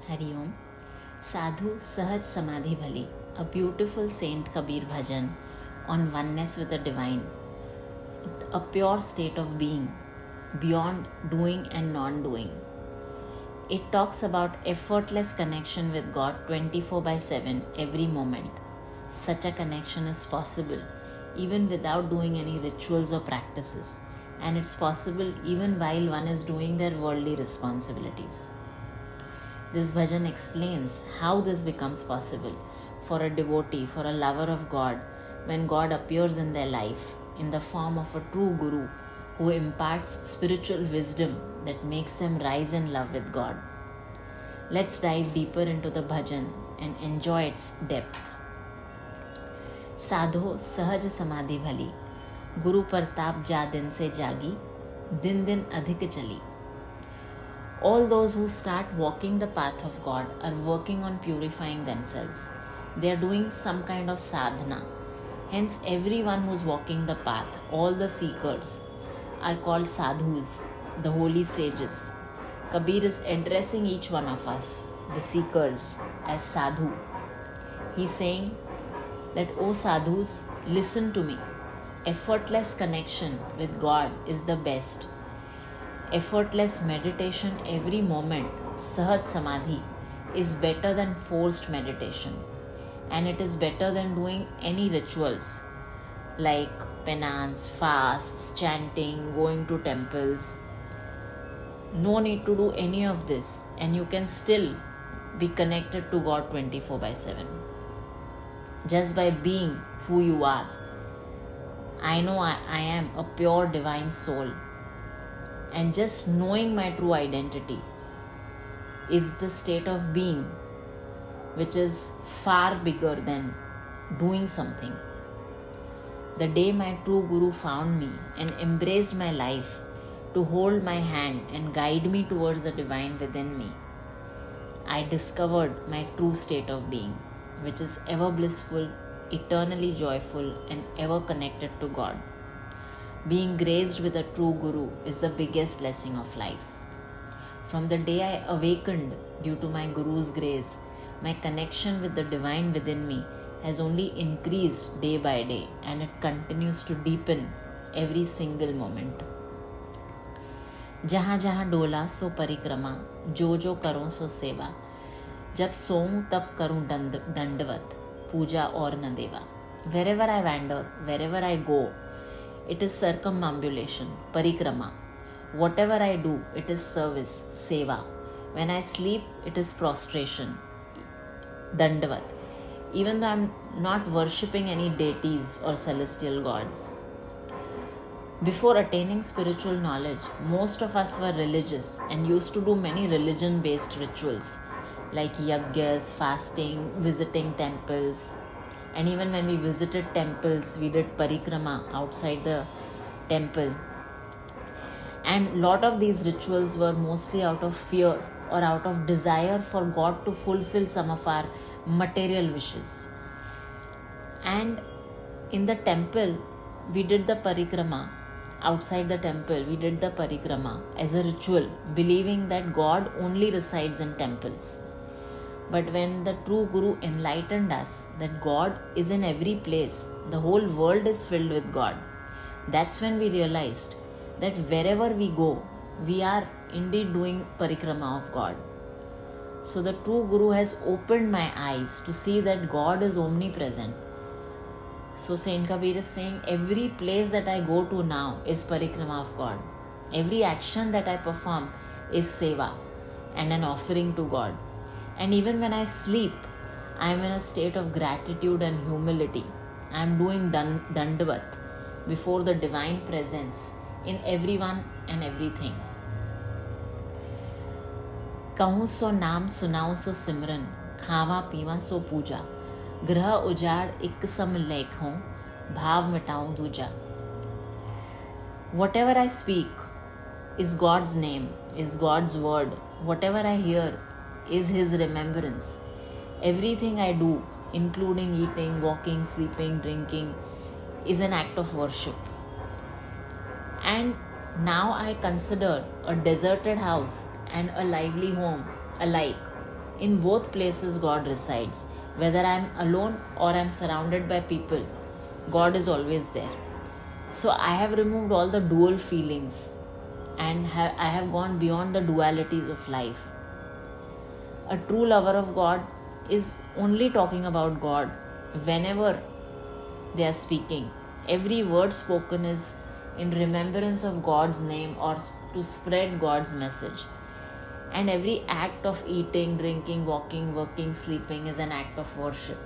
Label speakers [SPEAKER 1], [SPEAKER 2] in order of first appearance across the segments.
[SPEAKER 1] Hari Om. Sadhu Sahaj Samadhi Bhali, a beautiful Saint Kabir bhajan on oneness with the divine, a pure state of being, beyond doing and non doing. It talks about effortless connection with God 24/7 every moment. Such a connection is possible even without doing any rituals or practices, and it's possible even while one is doing their worldly responsibilities. This bhajan explains how this becomes possible for a devotee, for a lover of God, when God appears in their life in the form of a true guru who imparts spiritual wisdom that makes them rise in love with God. Let's dive deeper into the bhajan and enjoy its depth. साधो सहज समाधि भली, गुरु प्रताप जा दिन से जागी, दिन दिन अधिक चली. All those who start walking the path of God are working on purifying themselves. They are doing some kind of sadhana. Hence, everyone who is walking the path, all the seekers, are called sadhus, the holy sages. Kabir is addressing each one of us, the seekers, as sadhu. He is saying that, O sadhus, listen to me. Effortless connection with God is the best. Effortless meditation every moment, Sahaj Samadhi, is better than forced meditation. And it is better than doing any rituals like penance, fasts, chanting, going to temples. No need to do any of this, and you can still be connected to God 24/7. Just by being who you are. I know I am a pure divine soul. And just knowing my true identity is the state of being which is far bigger than doing something. The day my true guru found me and embraced my life to hold my hand and guide me towards the divine within me, I discovered my true state of being, which is ever blissful, eternally joyful, and ever connected to God. Being graced with a true guru is the biggest blessing of life. From the day I awakened due to my guru's grace, my connection with the divine within me has only increased day by day, and it continues to deepen every single moment. जहाँ जहाँ डोला सो परिक्रमा, जो जो करूँ सो सेवा, जब सोऊं तब करूँ दंडवत, पूजा और न देवा. Wherever I wander, wherever I go, it is circumambulation, parikrama. Whatever I do, it is service, seva. When I sleep, it is prostration, dandavat. Even though I am not worshipping any deities or celestial gods. Before attaining spiritual knowledge, most of us were religious and used to do many religion-based rituals like yagyas, fasting, visiting temples. And even when we visited temples, we did parikrama outside the temple. And lot of these rituals were mostly out of fear or out of desire for God to fulfill some of our material wishes. And in the temple, we did the parikrama. Outside the temple, we did the parikrama as a ritual, believing that God only resides in temples. But when the true guru enlightened us that God is in every place, the whole world is filled with God, that's when we realized that wherever we go, we are indeed doing parikrama of God. So the true guru has opened my eyes to see that God is omnipresent. So Saint Kabir is saying every place that I go to now is parikrama of God. Every action that I perform is seva and an offering to God. And even when I sleep, I am in a state of gratitude and humility. I am doing dandavat before the divine presence in everyone and everything. कहूँ सो नाम सुनाऊँ सो सिमरन, खावा पीवा सो पूजा, ग्रह उजाड़ एक सम लेखों, भाव मिटाऊँ दूजा. Whatever I speak is God's name, is God's word. Whatever I hear is His remembrance. Everything I do, including eating, walking, sleeping, drinking, is an act of worship. And now I consider a deserted house and a lively home alike In both places, God resides. Whether I am alone or I am surrounded by people, God is always there. So I have removed all the dual feelings and I have gone beyond the dualities of life. A true lover of God is only talking about God whenever they are speaking. Every word spoken is in remembrance of God's name or to spread God's message. And every act of eating, drinking, walking, working, sleeping is an act of worship.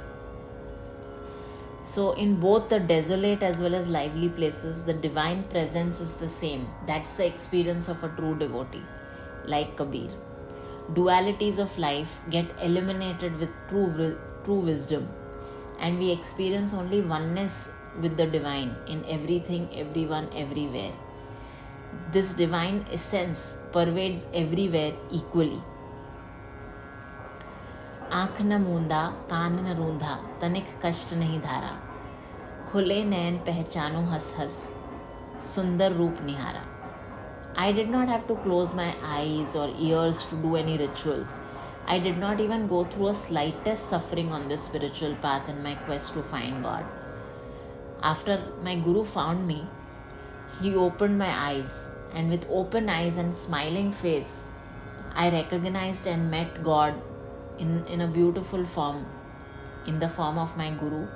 [SPEAKER 1] So in both the desolate as well as lively places, the divine presence is the same. That's the experience of a true devotee, like Kabir. Dualities of life get eliminated with true wisdom, and we experience only oneness with the divine in everything, everyone, everywhere. This divine essence pervades everywhere equally. आँख न मूंदा, कान न रूंधा, तनिक कष्ट नहीं धारा, खुले नयन पहचानो हंस हंस, सुंदर रूप निहारा. I did not have to close my eyes or ears to do any rituals. I did not even go through a slightest suffering on this spiritual path in my quest to find God. After my Guru found me, he opened my eyes, and with open eyes and smiling face, I recognized and met God in a beautiful form, in the form of my Guru,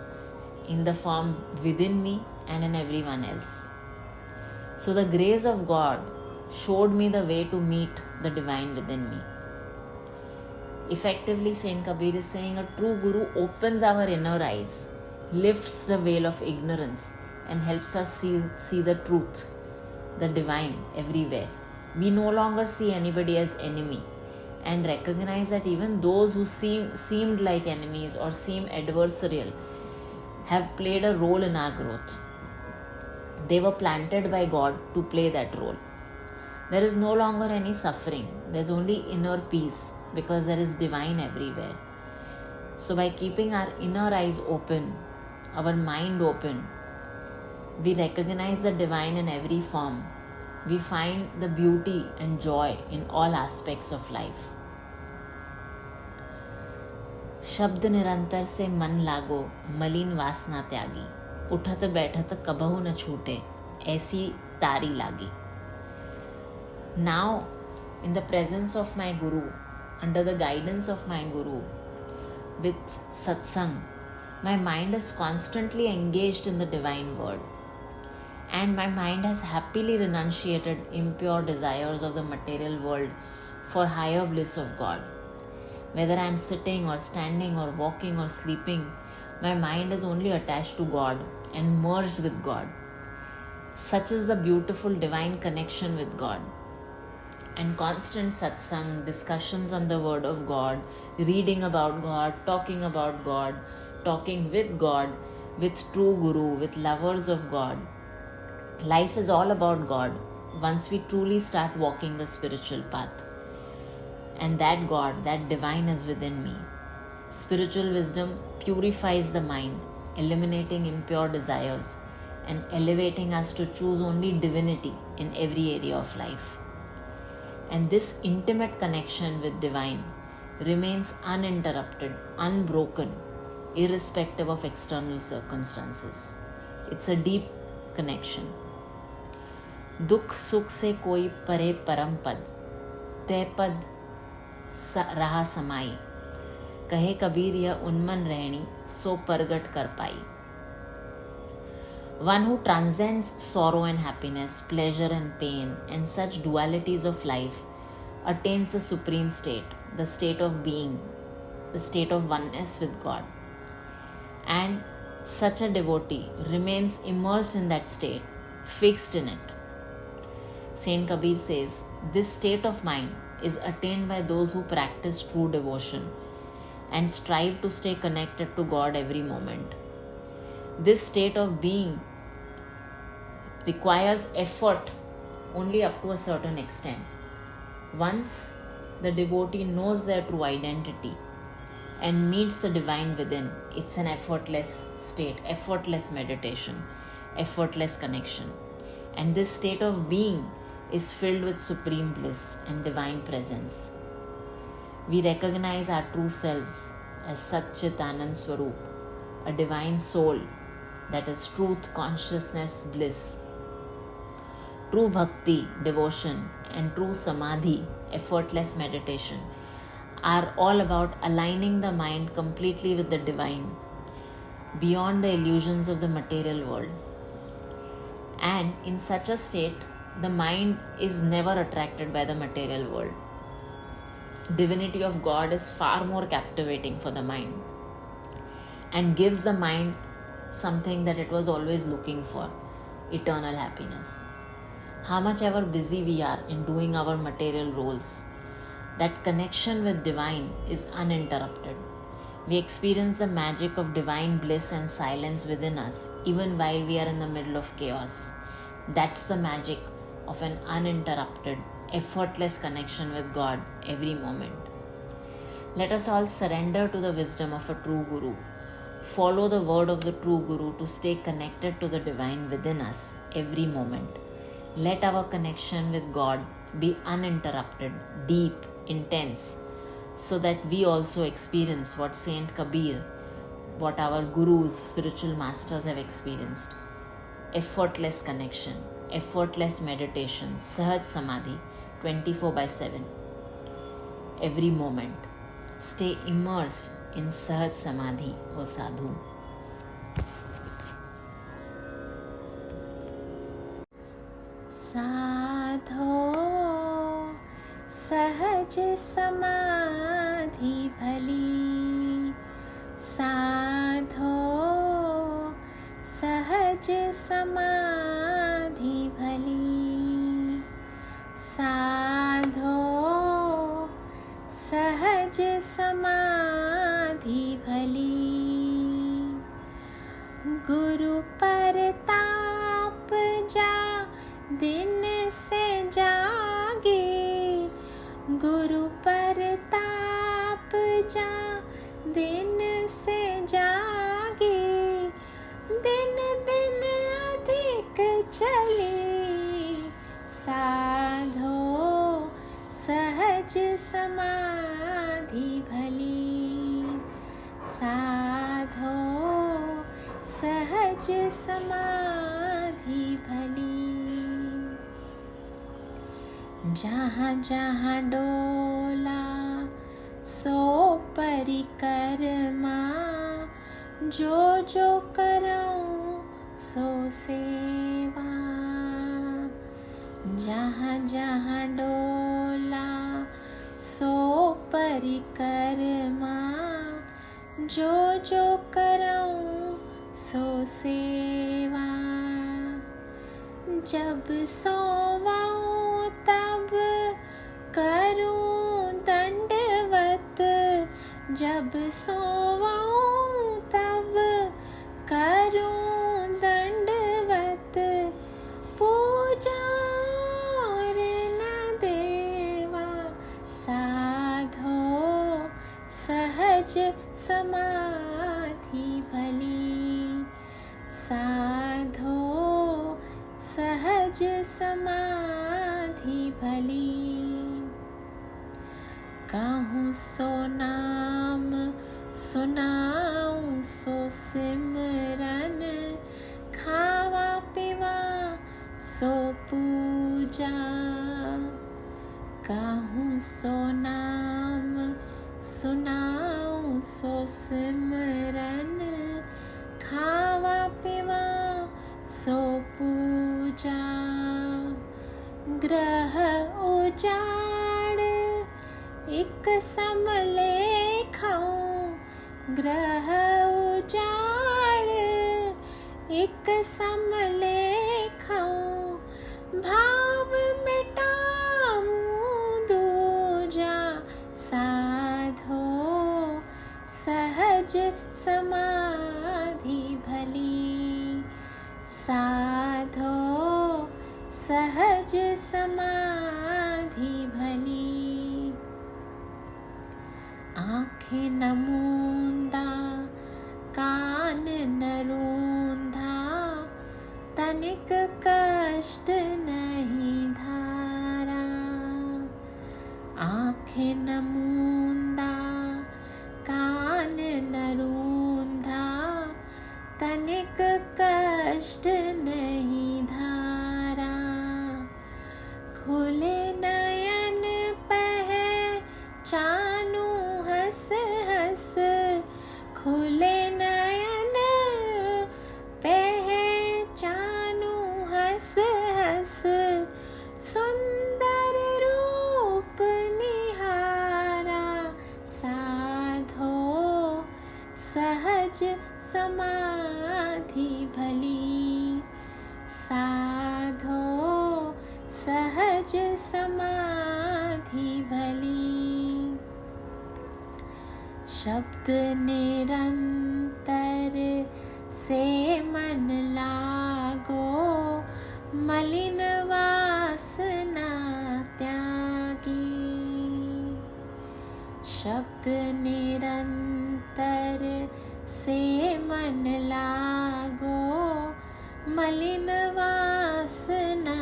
[SPEAKER 1] in the form within me and in everyone else. So the grace of God showed me the way to meet the divine within me. Effectively, Saint Kabir is saying a true Guru opens our inner eyes, lifts the veil of ignorance, and helps us see the truth, the divine everywhere. We no longer see anybody as enemy and recognize that even those who seemed like enemies or seem adversarial have played a role in our growth. They were planted by God to play that role. There is no longer any suffering. There's only inner peace because there is divine everywhere. So by keeping our inner eyes open, our mind open, we recognize the divine in every form. We find the beauty and joy in all aspects of life. शब्द निरंतर से मन लागो, मलिन वासना त्यागी, उठत बैठत कबहु न छूटे, ऐसी तारी लागी. Now, in the presence of my Guru, under the guidance of my Guru, with satsang, my mind is constantly engaged in the divine word, and my mind has happily renunciated impure desires of the material world for higher bliss of God. Whether I am sitting or standing or walking or sleeping, my mind is only attached to God and merged with God. Such is the beautiful divine connection with God. And constant satsang, discussions on the word of God, reading about God, talking with God, with true Guru, with lovers of God. Life is all about God once we truly start walking the spiritual path. And that God, that divine is within me. Spiritual wisdom purifies the mind, eliminating impure desires and elevating us to choose only divinity in every area of life. And this intimate connection with divine remains uninterrupted, unbroken, irrespective of external circumstances. It's a deep connection. दुख सुख से कोई परे परम पद, तय पद रहा समाई, कहे कबीर यह उन्मन रहनी, सो परगट कर पाई. One who transcends sorrow and happiness, pleasure and pain, and such dualities of life attains the supreme state, the state of being, the state of oneness with God. And such a devotee remains immersed in that state, fixed in it. Saint Kabir says, this state of mind is attained by those who practice true devotion and strive to stay connected to God every moment. This state of being requires effort only up to a certain extent. Once the devotee knows their true identity and meets the divine within, it's an effortless state, effortless meditation, effortless connection. And this state of being is filled with supreme bliss and divine presence. We recognize our true selves as Satchitanand Swarup, a divine soul that is truth, consciousness, bliss. True bhakti, devotion, and true samadhi, effortless meditation, are all about aligning the mind completely with the divine, beyond the illusions of the material world. And in such a state, the mind is never attracted by the material world. Divinity of God is far more captivating for the mind and gives the mind something that it was always looking for, eternal happiness. How much ever busy we are in doing our material roles, that connection with divine is uninterrupted. We experience the magic of divine bliss and silence within us even while we are in the middle of chaos. That's the magic of an uninterrupted, effortless connection with God every moment. Let us all surrender to the wisdom of a true Guru. Follow the word of the true Guru to stay connected to the divine within us every moment. Let our connection with God be uninterrupted, deep, intense, so that we also experience what Saint Kabir, what our gurus, spiritual masters have experienced. Effortless connection, effortless meditation, Sahaj Samadhi, 24/7. Every moment. Stay immersed in Sahaj Samadhi, O Sadhu.
[SPEAKER 2] साधो सहज समाधि भली, साधो सहज समाधि भली, साधो सहज समाधि भली। गुरु परताप जा दिन से जागे, गुरु परताप जा दिन से जागे, दिन दिन अधिक चले, साधो सहज समाधि भली, साधो सहज समाधि भली। जहाँ जहाँ डोला सो परिक्रमा, जो जो करऊँ सो सेवा, जहाँ जहाँ डोला सो परिक्रमा, जो जो करऊँ सो सेवा। जब सोवाऊँ तब करूँ दंडवत, जब सोवाऊँ तब करूँ दंडवत, पूजा और न देवा, साधो सहज समाधि भली, साधो सहज समाधि भली। कहूँ सो नाम सुनाऊँ सो सिमरन, खावा पीवा सो पूजा, कहूँ सो नाम सुनाऊँ सो सिमरन, खावा पीवा सो पूजा। ग्रह उजाड़ एक समलेखाऊँ, ग्रह उजाड़ एक समलेखाऊँ, भाव मिटाऊँ दूजा, साधो सहज समाधि भली, साधो सहज समाधि भली। आँखें न मूंदा कान न रूंधा, तनिक कष्ट नहीं धारा, आँखें न मूंदा हंस हंस खुले नयन, पहचानू हंस हंस सुंदर रूप निहारा। साधो सहज समाधि भली, साधो सहज समाधि भली। शब्द निरंतर से मन लागो, मलिन वासना त्यागी। शब्द निरंतर से मन लागो, मलिन वासना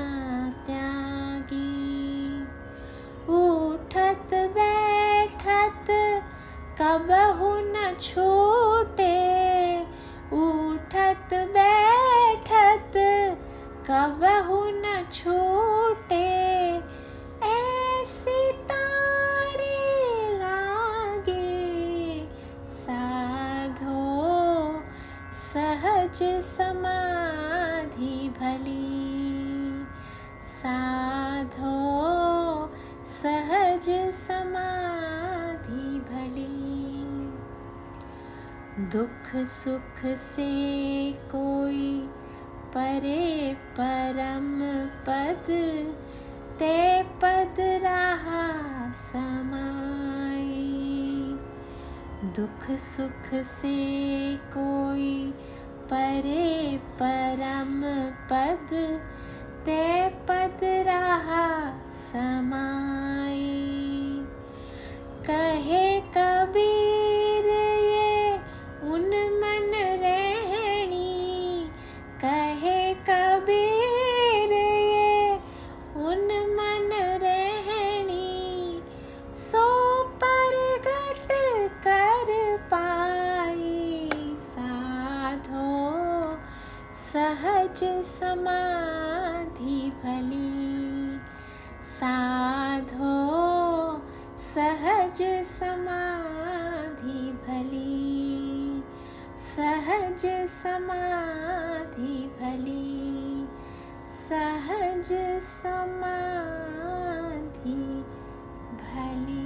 [SPEAKER 2] त्यागी। उठत बैठत कबहु न छूटे, उठत बैठत कबहु न छूटे। ऐसी तारे लागे, साधो सहज समाधि भली, साधो सहज समाधि भली। दुख सुख से कोई परे परम पद, ते पद रहा समाई। दुख सुख से कोई परे परम पद, ते पद रहा समाई। कहे कबीर ये उन मन रहनी, कहे कबीर ये उन मन रहनी। सो परगट कर पाई, साधो सहज समाधि भली, साधो सहज समाधि भली, सहज समाधि भली, सहज समाधि भली।